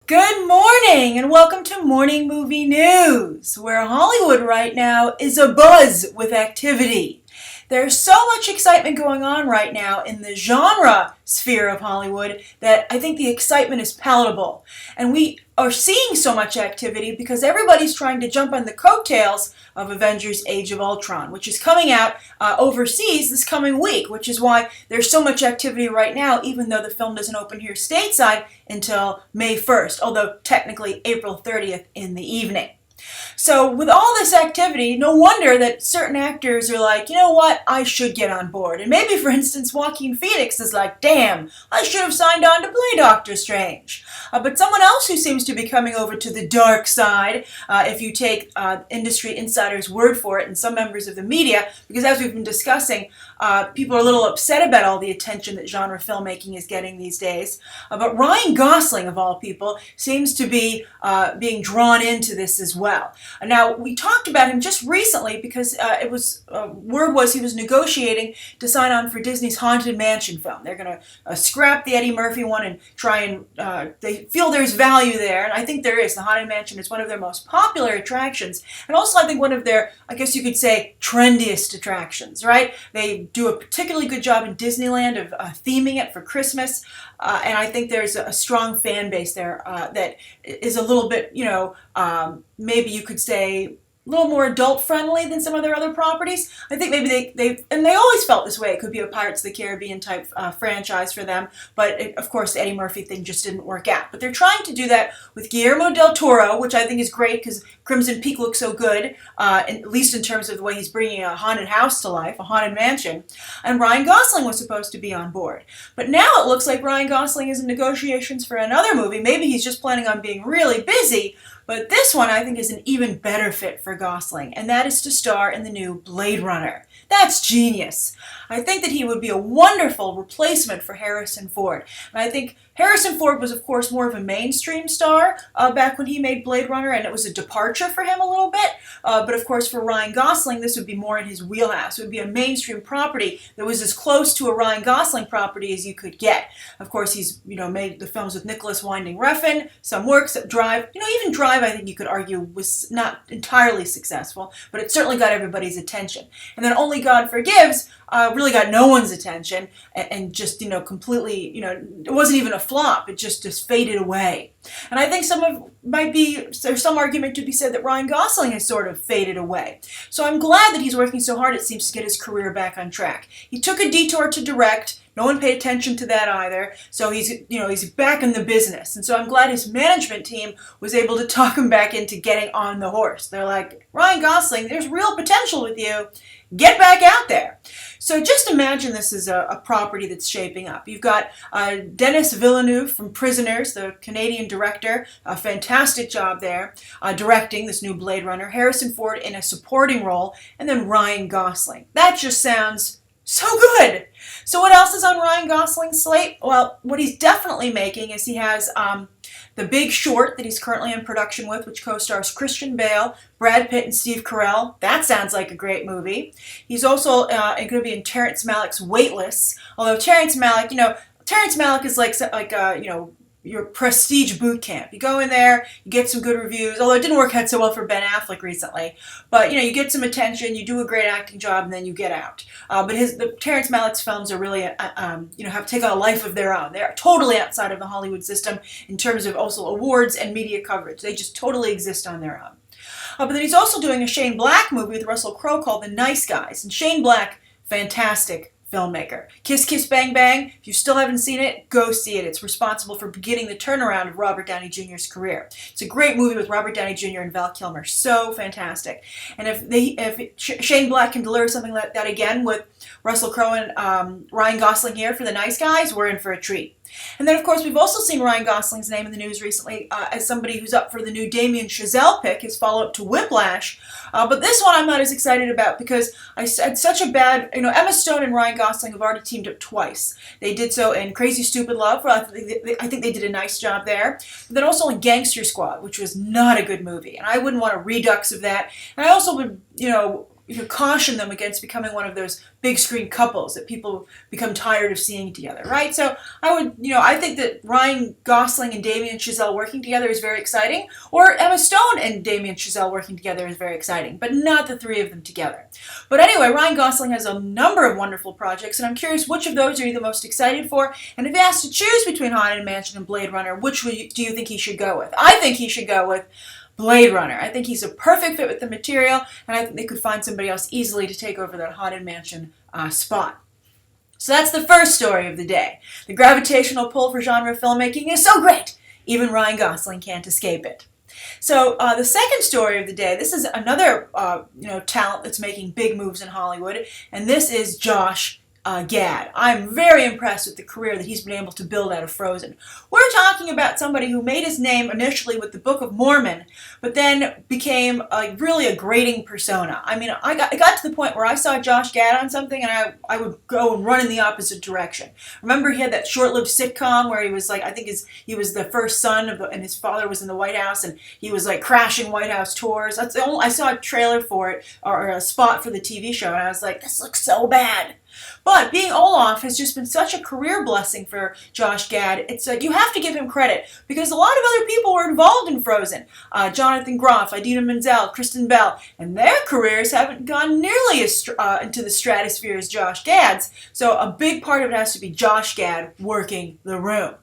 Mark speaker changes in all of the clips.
Speaker 1: Good morning and welcome to Morning Movie News, where Hollywood right now is abuzz with activity. There's so much excitement going on right now in the genre sphere of Hollywood that I think the excitement is palatable. And we are seeing so much activity because everybody's trying to jump on the coattails of Avengers Age of Ultron, which is coming out overseas this coming week, which is why there's so much activity right now, even though the film doesn't open here stateside until May 1st, although technically April 30th in the evening. So with all this activity, no wonder that certain actors are like, you know what, I should get on board. And maybe, for instance, Joaquin Phoenix is like, damn, I should have signed on to play Doctor Strange. But someone else who seems to be coming over to the dark side, if you take industry insiders' word for it and some members of the media, because as we've been discussing, people are a little upset about all the attention that genre filmmaking is getting these days. But Ryan Gosling, of all people, seems to be being drawn into this as well. Now, we talked about him just recently because word was he was negotiating to sign on for Disney's Haunted Mansion film. They're going to scrap the Eddie Murphy one and try and they feel there's value there, and I think there is. The Haunted Mansion is one of their most popular attractions, and also I think one of their, I guess you could say, trendiest attractions, right? They do a particularly good job in Disneyland of theming it for Christmas, and I think there's a strong fan base there that is a little bit, maybe you could say a little more adult friendly than some of their other properties. I think maybe they always felt this way. It could be a Pirates of the Caribbean type franchise for them, but of course the Eddie Murphy thing just didn't work out. But they're trying to do that with Guillermo del Toro, which I think is great because Crimson Peak looks so good, at least in terms of the way he's bringing a haunted house to life, a haunted mansion. And Ryan Gosling was supposed to be on board. But now it looks like Ryan Gosling is in negotiations for another movie. Maybe he's just planning on being really busy, but this one I think is an even better fit for Gosling, and that is to star in the new Blade Runner. That's genius. I think that he would be a wonderful replacement for Harrison Ford. And I think Harrison Ford was, of course, more of a mainstream star back when he made Blade Runner, and it was a departure for him a little bit. But, of course, for Ryan Gosling, this would be more in his wheelhouse. It would be a mainstream property that was as close to a Ryan Gosling property as you could get. Of course, he's made the films with Nicholas Winding Refn, some works that Drive. Even Drive, I think you could argue, was not entirely successful, but it certainly got everybody's attention. And then Only God Forgives really got no one's attention and just, completely, it wasn't even a flop. It just faded away. And I think there's some argument to be said that Ryan Gosling has sort of faded away. So I'm glad that he's working so hard, it seems, to get his career back on track. He took a detour to direct. No one paid attention to that either. So he's back in the business. And so I'm glad his management team was able to talk him back into getting on the horse. They're like, Ryan Gosling, there's real potential with you. Get back out there. So just imagine this is a property that's shaping up. You've got Denis Villeneuve from Prisoners, the Canadian director, a fantastic job there, directing this new Blade Runner, Harrison Ford in a supporting role, and then Ryan Gosling. That just sounds so good. So what else is on Ryan Gosling's slate? Well, what he's definitely making is he has The Big Short that he's currently in production with, which co-stars Christian Bale, Brad Pitt, and Steve Carell. That sounds like a great movie. He's also going to be in Terrence Malick's Weightless. Although Terrence Malick is like your prestige boot camp. You go in there, you get some good reviews, although it didn't work out so well for Ben Affleck recently. But, you get some attention, you do a great acting job, and then you get out. But the Terrence Malick's films are really, have taken a life of their own. They're totally outside of the Hollywood system in terms of also awards and media coverage. They just totally exist on their own. But then he's also doing a Shane Black movie with Russell Crowe called The Nice Guys. And Shane Black, fantastic filmmaker. Kiss Kiss Bang Bang, if you still haven't seen it, go see it. It's responsible for beginning the turnaround of Robert Downey Jr.'s career. It's a great movie with Robert Downey Jr. and Val Kilmer. So fantastic. And if Shane Black can deliver something like that again with Russell Crowe and Ryan Gosling here for The Nice Guys, we're in for a treat. And then, of course, we've also seen Ryan Gosling's name in the news recently as somebody who's up for the new Damien Chazelle pick, his follow-up to Whiplash. But this one I'm not as excited about because I had such a bad... Emma Stone and Ryan Gosling have already teamed up twice. They did so in Crazy Stupid Love. I think they did a nice job there. But then also in Gangster Squad, which was not a good movie. And I wouldn't want a redux of that. And I also would, caution them against becoming one of those big screen couples that people become tired of seeing together, right? So I think that Ryan Gosling and Damien Chazelle working together is very exciting, or Emma Stone and Damien Chazelle working together is very exciting, but not the three of them together. But anyway, Ryan Gosling has a number of wonderful projects, and I'm curious which of those are you the most excited for, and if you asked to choose between Haunted Mansion and Blade Runner, which do you think he should go with? I think he should go with Blade Runner. I think he's a perfect fit with the material, and I think they could find somebody else easily to take over that Haunted Mansion spot. So that's the first story of the day. The gravitational pull for genre filmmaking is so great, even Ryan Gosling can't escape it. So the second story of the day, this is another talent that's making big moves in Hollywood, and this is Josh Gad. I'm very impressed with the career that he's been able to build out of Frozen. We're talking about somebody who made his name initially with the Book of Mormon, but then became really a grating persona. I mean, I got to the point where I saw Josh Gad on something and I would go and run in the opposite direction. Remember, he had that short-lived sitcom where he was like, I think he was the first son and his father was in the White House, and he was like crashing White House tours. I saw a trailer for it, or a spot for the TV show, and I was like, this looks so bad. But being Olaf has just been such a career blessing for Josh Gad. It's you have to give him credit, because a lot of other people were involved in Frozen. Jonathan Groff, Idina Menzel, Kristen Bell, and their careers haven't gone nearly as into the stratosphere as Josh Gad's. So a big part of it has to be Josh Gad working the room.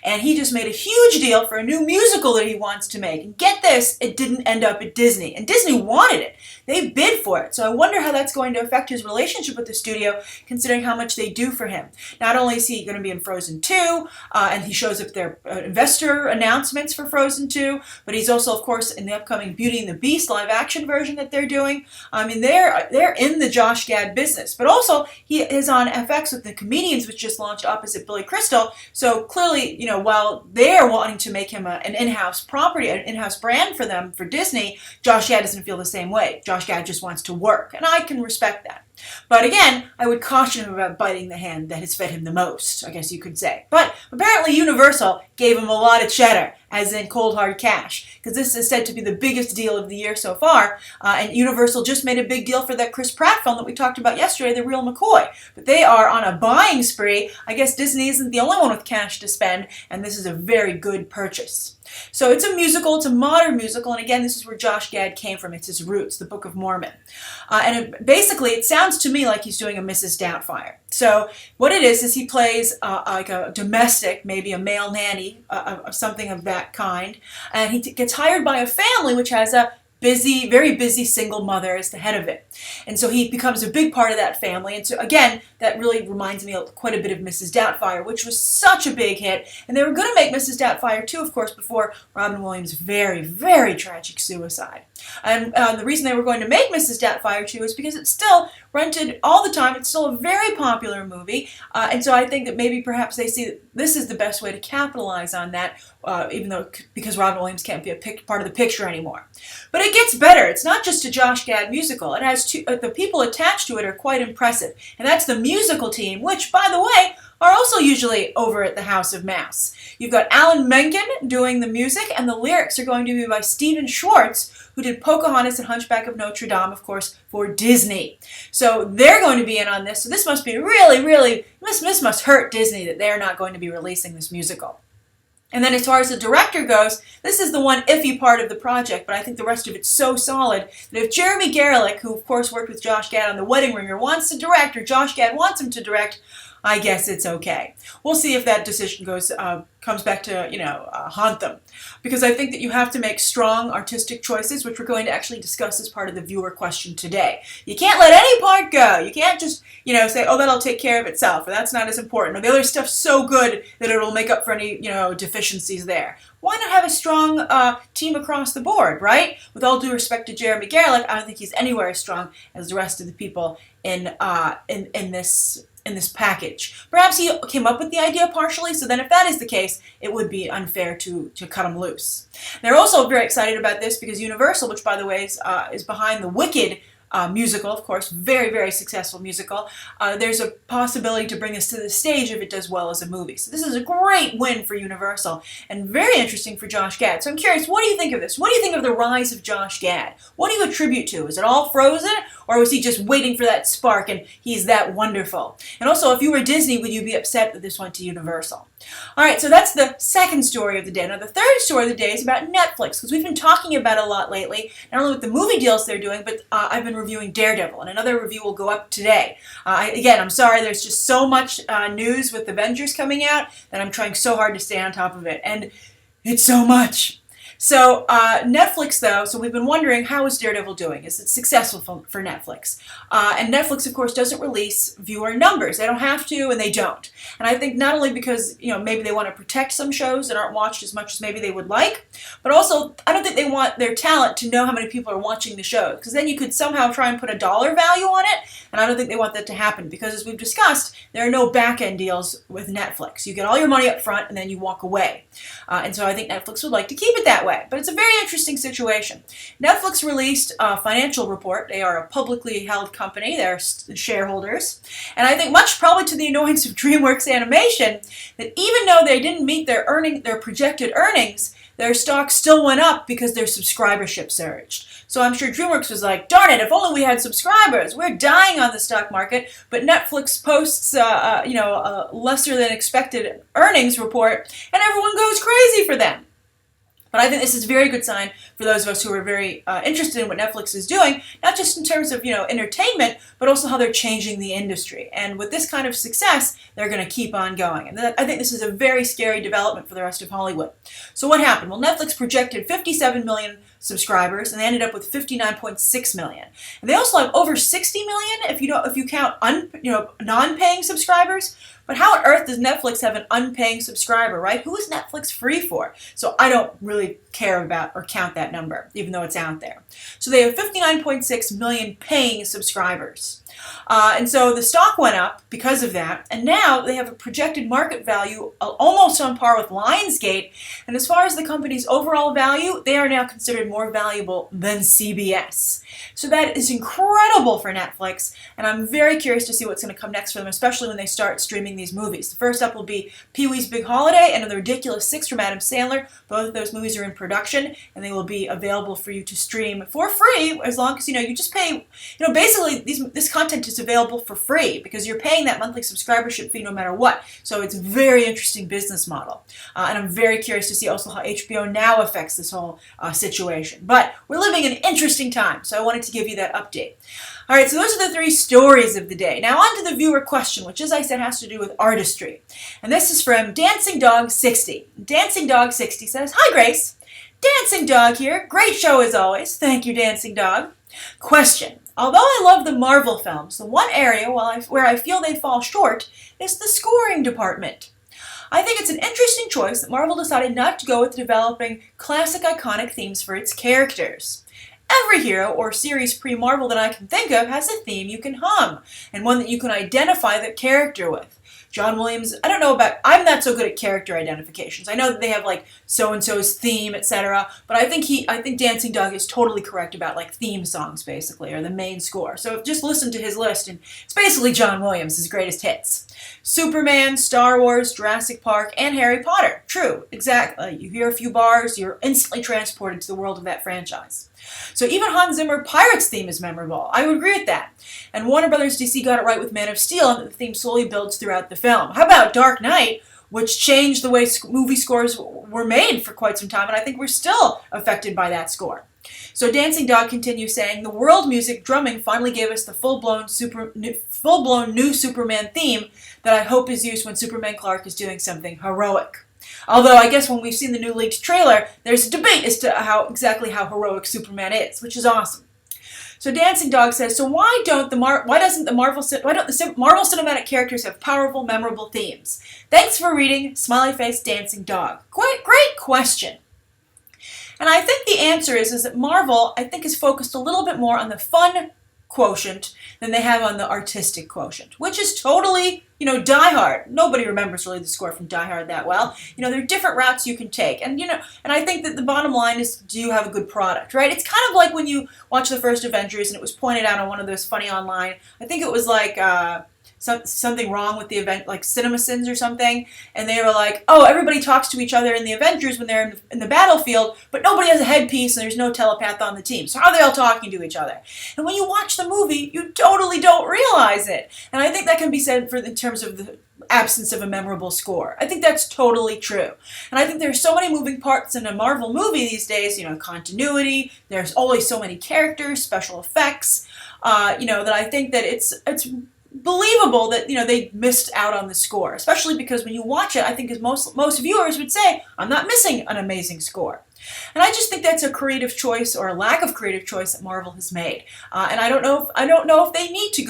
Speaker 1: And he just made a huge deal for a new musical that he wants to make. And get this, it didn't end up at Disney. And Disney wanted it. They bid for it. So I wonder how that's going to affect his relationship with the studio, considering how much they do for him. Not only is he going to be in Frozen 2, and he shows up their investor announcements for Frozen 2, but he's also, of course, in the upcoming Beauty and the Beast live-action version that they're doing. I mean, they're in the Josh Gad business. But also, he is on FX with The Comedians, which just launched opposite Billy Crystal. So clearly, while they're wanting to make him an in-house property, an in-house brand for them, for Disney, Josh Gad doesn't feel the same way. Josh Gad just wants to work, and I can respect that. But again, I would caution him about biting the hand that has fed him the most, I guess you could say. But apparently Universal gave him a lot of cheddar, as in cold hard cash, because this is said to be the biggest deal of the year so far, and Universal just made a big deal for that Chris Pratt film that we talked about yesterday, The Real McCoy. But they are on a buying spree. I guess Disney isn't the only one with cash to spend, and this is a very good purchase. So it's a musical, it's a modern musical, and again, this is where Josh Gad came from. It's his roots, the Book of Mormon. Basically, it sounds to me like he's doing a Mrs. Doubtfire. So what it is he plays like a domestic, maybe a male nanny, something of that kind, and he gets hired by a family which has a very busy single mother as the head of it. And so he becomes a big part of that family. And so again, that really reminds me of quite a bit of Mrs. Doubtfire, which was such a big hit. And they were going to make Mrs. Doubtfire too, of course, before Robin Williams' very, very tragic suicide. And the reason they were going to make Mrs. Doubtfire too is because it's still rented all the time. It's still a very popular movie. And so I think that maybe perhaps they see that this is the best way to capitalize on that, because Robin Williams can't be a part of the picture anymore. But it gets better. It's not just a Josh Gad musical. It has the people attached to it are quite impressive. And that's the musical team, which, by the way, are also usually over at the House of Mouse. You've got Alan Menken doing the music, and the lyrics are going to be by Stephen Schwartz, who did Pocahontas and Hunchback of Notre Dame, of course, for Disney. So they're going to be in on this. So this must be this must hurt Disney that they're not going to be releasing this musical. And then as far as the director goes, this is the one iffy part of the project, but I think the rest of it's so solid that if Jeremy Garlick, who of course worked with Josh Gad on The Wedding Ringer, wants to direct, or Josh Gad wants him to direct, I guess it's okay. We'll see if that decision comes back to, haunt them. Because I think that you have to make strong artistic choices, which we're going to actually discuss as part of the viewer question today. You can't let any part go. You can't just, say, oh, that'll take care of itself, or that's not as important, or the other stuff's so good that it'll make up for any, deficiencies there. Why not have a strong team across the board, right? With all due respect to Jeremy Garlick, I don't think he's anywhere as strong as the rest of the people in this package. Perhaps he came up with the idea partially, so then if that is the case, it would be unfair to cut him loose. They're also very excited about this because Universal, which by the way is behind the Wicked musical, of course, very, very successful musical. There's a possibility to bring this to the stage if it does well as a movie. So this is a great win for Universal and very interesting for Josh Gad. So I'm curious, what do you think of this? What do you think of the rise of Josh Gad? What do you attribute to? Is it all Frozen, or was he just waiting for that spark and he's that wonderful? And also, if you were Disney, would you be upset that this went to Universal? All right, so that's the second story of the day. Now, the third story of the day is about Netflix, because we've been talking about it a lot lately, not only with the movie deals they're doing, but I've been reviewing Daredevil, and another review will go up today. Again, I'm sorry, there's just so much news with Avengers coming out that I'm trying so hard to stay on top of it, and it's so much. So Netflix, though, so we've been wondering, how is Daredevil doing? Is it successful for Netflix? And Netflix, of course, doesn't release viewer numbers. They don't have to, and they don't. And I think not only because, maybe they want to protect some shows that aren't watched as much as maybe they would like, but also I don't think they want their talent to know how many people are watching the show, because then you could somehow try and put a dollar value on it, and I don't think they want that to happen, because as we've discussed, there are no back-end deals with Netflix. You get all your money up front, and then you walk away. And so I think Netflix would like to keep it that way. But it's a very interesting situation. Netflix released a financial report. They are a publicly held company. They're shareholders. And I think much probably to the annoyance of DreamWorks Animation, that even though they didn't meet their projected earnings, their stock still went up because their subscribership surged. So I'm sure DreamWorks was like, darn it, if only we had subscribers. We're dying on the stock market. But Netflix posts a lesser than expected earnings report, and everyone goes crazy for them. But I think this is a very good sign for those of us who are very interested in what Netflix is doing, not just in terms of entertainment, but also how they're changing the industry. And with this kind of success, they're going to keep on going. And I think this is a very scary development for the rest of Hollywood. So what happened? Well, Netflix projected 57 million subscribers, and they ended up with 59.6 million. And they also have over 60 million if you count non-paying subscribers. But how on earth does Netflix have an unpaying subscriber, right? Who is Netflix free for? So I don't really care about or count that number, even though it's out there. So they have 59.6 million paying subscribers. And so the stock went up because of that, and now they have a projected market value almost on par with Lionsgate, and as far as the company's overall value, they are now considered more valuable than CBS. So that is incredible for Netflix, and I'm very curious to see what's going to come next for them, especially when they start streaming these movies. The first up will be Pee-wee's Big Holiday and The Ridiculous Six from Adam Sandler. Both of those movies are in production, and they will be available for you to stream for free, as long as you just pay. Basically this content is available for free because you're paying that monthly subscribership fee no matter what. So it's a very interesting business model. And I'm very curious to see also how HBO Now affects this whole situation. But we're living in interesting times, so I wanted to give you that update. All right, so those are the three stories of the day. Now on to the viewer question, which, as I said, has to do with artistry. And this is from Dancing Dog 60. Dancing Dog 60 says, "Hi, Grace. Dancing Dog here. Great show as always. Thank you, Dancing Dog. Question. Although I love the Marvel films, the one area where I feel they fall short is the scoring department. I think it's an interesting choice that Marvel decided not to go with developing classic iconic themes for its characters. Every hero or series pre-Marvel that I can think of has a theme you can hum, and one that you can identify the character with. John Williams, I'm not so good at character identifications. I know that they have like so-and-so's theme, etc., but I think Dancing Dog is totally correct about like theme songs basically, or the main score. So just listen to his list, and it's basically John Williams' greatest hits. Superman, Star Wars, Jurassic Park, and Harry Potter. True, exactly. You hear a few bars, you're instantly transported to the world of that franchise. So even Hans Zimmer Pirates theme is memorable. I would agree with that. And Warner Brothers DC got it right with Man of Steel, and the theme slowly builds throughout the film. How about Dark Knight, which changed the way movie scores were made for quite some time, and I think we're still affected by that score. So Dancing Dog continues saying, the world music drumming finally gave us the full-blown new Superman theme that I hope is used when Superman Clark is doing something heroic. Although I guess when we've seen the new leaked trailer, there's a debate as to exactly how heroic Superman is, which is awesome. So Dancing Dog says, so why don't the Marvel cinematic characters have powerful, memorable themes? Thanks for reading, smiley face Dancing Dog. Great question. And I think the answer is that Marvel, I think, is focused a little bit more on the fun, quotient than they have on the artistic quotient, which is totally, Die Hard. Nobody remembers really the score from Die Hard that well. There are different routes you can take. And, and I think that the bottom line is, do you have a good product, right? It's kind of like when you watch the first Avengers, and it was pointed out on one of those funny online, I think it was like, something wrong with the event, like CinemaSins or something, and they were like, oh, everybody talks to each other in the Avengers when they're in the battlefield, but nobody has a headpiece and there's no telepath on the team. So how are they all talking to each other? And when you watch the movie, you totally don't realize it. And I think that can be said in terms of the absence of a memorable score. I think that's totally true. And I think there's so many moving parts in a Marvel movie these days, continuity, there's always so many characters, special effects, that I think that it's believable that they missed out on the score, especially because when you watch it, I think as most viewers would say, I'm not missing an amazing score. And I just think that's a creative choice or a lack of creative choice that Marvel has made. And I don't know if they need to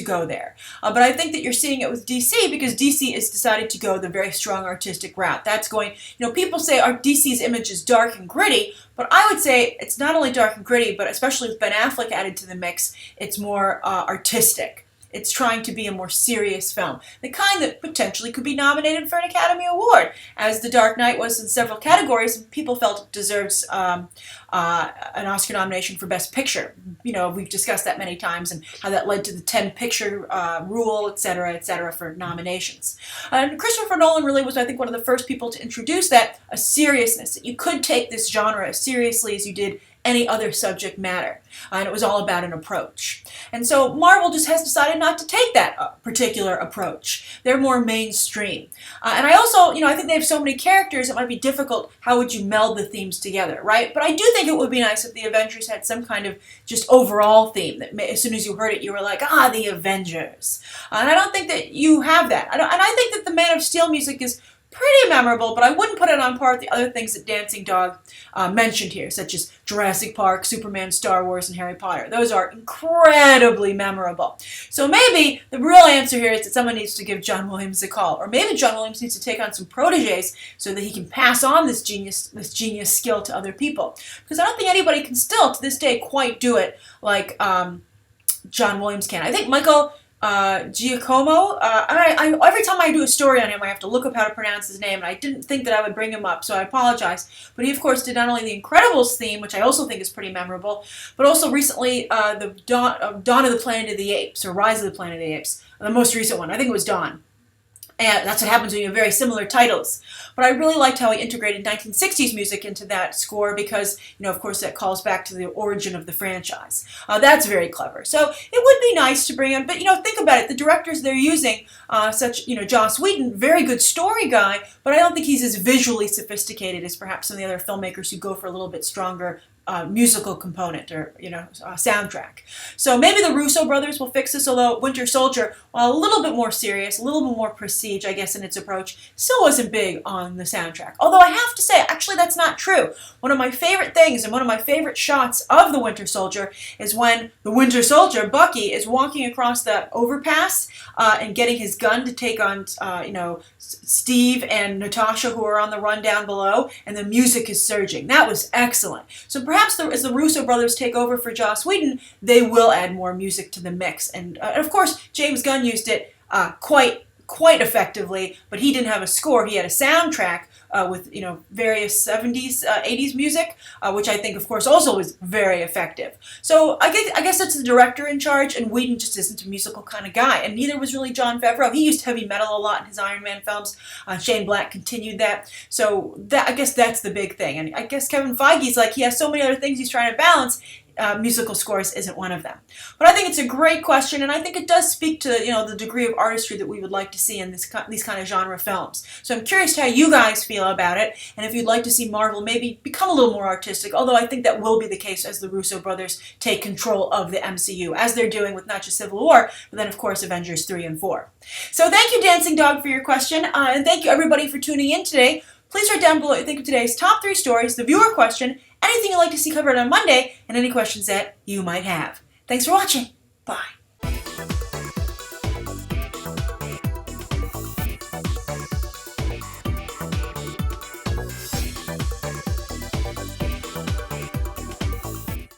Speaker 1: go there. But I think that you're seeing it with DC because DC has decided to go the very strong artistic route. That's going, people say our DC's image is dark and gritty, but I would say it's not only dark and gritty, but especially with Ben Affleck added to the mix, it's more artistic. It's trying to be a more serious film, the kind that potentially could be nominated for an Academy Award, as The Dark Knight was in several categories, and people felt it deserves an Oscar nomination for Best Picture. We've discussed that many times and how that led to the 10-picture rule, et cetera, for nominations. And Christopher Nolan really was, I think, one of the first people to introduce that, a seriousness, that you could take this genre as seriously as you did any other subject matter. And it was all about an approach. And so Marvel just has decided not to take that particular approach. They're more mainstream. And I also, I think they have so many characters, it might be difficult, how would you meld the themes together, right? But I do think it would be nice if the Avengers had some kind of just overall theme that as soon as you heard it, you were like, the Avengers. And I don't think that you have that. And I think that the Man of Steel music is pretty memorable, but I wouldn't put it on par with the other things that Dancing Dog mentioned here, such as Jurassic Park, Superman, Star Wars, and Harry Potter. Those are incredibly memorable. So maybe the real answer here is that someone needs to give John Williams a call, or maybe John Williams needs to take on some proteges so that he can pass on this genius skill to other people. Because I don't think anybody can still, to this day, quite do it like John Williams can. I think Michael Giacomo, every time I do a story on him, I have to look up how to pronounce his name, and I didn't think that I would bring him up, so I apologize. But he, of course, did not only the Incredibles theme, which I also think is pretty memorable, but also recently the Dawn of the Planet of the Apes, or Rise of the Planet of the Apes, the most recent one. I think it was Dawn. And that's what happens when you have very similar titles. But I really liked how he integrated 1960s music into that score because, of course, that calls back to the origin of the franchise. That's very clever. So it would be nice to bring in, but, think about it. The directors they're using, Joss Whedon, very good story guy, but I don't think he's as visually sophisticated as perhaps some of the other filmmakers who go for a little bit stronger musical component or, soundtrack. So maybe the Russo brothers will fix this, although Winter Soldier, while a little bit more serious, a little bit more prestige, I guess, in its approach, still wasn't big on the soundtrack. Although I have to say, actually, that's not true. One of my favorite things and one of my favorite shots of the Winter Soldier is when the Winter Soldier, Bucky, is walking across the overpass and getting his gun to take on, Steve and Natasha, who are on the run down below, and the music is surging. That was excellent. So perhaps as the Russo brothers take over for Joss Whedon, they will add more music to the mix. And of course, James Gunn used it quite effectively, but he didn't have a score. He had a soundtrack with various 70s, 80s music, which I think, of course, also was very effective. So I guess it's the director in charge, and Whedon just isn't a musical kind of guy, and neither was really Jon Favreau. He used heavy metal a lot in his Iron Man films. Shane Black continued that. So I guess that's the big thing. And I guess Kevin Feige's like, he has so many other things he's trying to balance. Musical scores isn't one of them. But I think it's a great question, and I think it does speak to the degree of artistry that we would like to see in these kind of genre films. So I'm curious how you guys feel about it, and if you'd like to see Marvel maybe become a little more artistic, although I think that will be the case as the Russo brothers take control of the MCU, as they're doing with not just Civil War, but then of course Avengers 3 and 4. So thank you, Dancing Dog, for your question, and thank you everybody for tuning in today. Please write down below what you think of today's top 3 stories, the viewer question, anything you'd like to see covered on Monday, and any questions that you might have. Thanks for watching. Bye.